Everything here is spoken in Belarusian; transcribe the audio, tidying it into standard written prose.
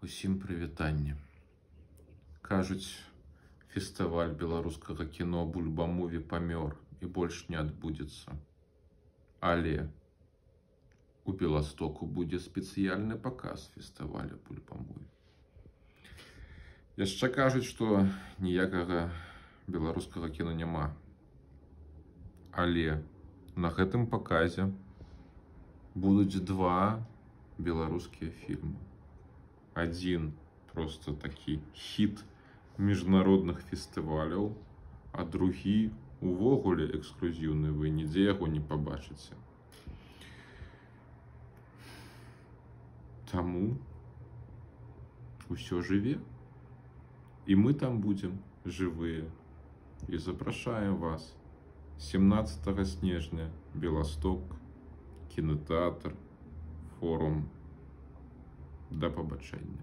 Усім прывітанне. Кажуць, фестываль беларускага кіно Бульба-муві памёр і больш не адбудзецца. Але у Беластоку будзе спецыяльны паказ фестываля Бульба-муві. Яшчэ кажуць, што ніякага беларускага кіно няма. Але на гэтым паказе будуць два беларускія фільмы. Адзін просто такі хіт міжнародных фестываляў, а другі увогуле эксклюзіўны, вы нідзе яго не пабачыце. Таму усё жыве, і мы там будзем жывыя. І запрашаем вас 17 снежня, Беласток, кінотэатр, форум. Да пабачэння.